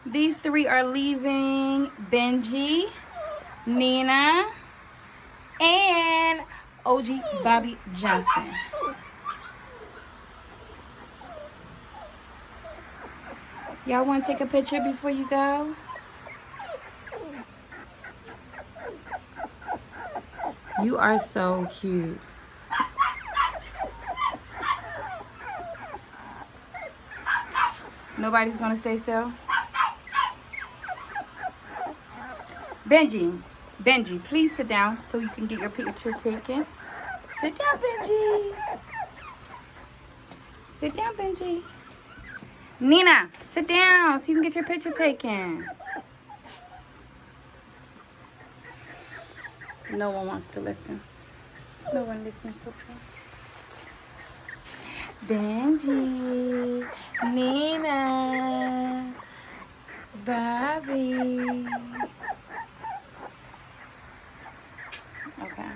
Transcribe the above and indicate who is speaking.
Speaker 1: These three are leaving: Benji, Nina, and OG Bobby Johnson. Y'all want to take a picture before you go? You are so cute. Nobody's gonna stay still? Benji, please sit down so you can get your picture taken. Sit down, Benji. Sit down, Benji. Nina, sit down so you can get your picture taken. No one wants to listen. No one listens to me. Benji, Nina, Bobby. Okay.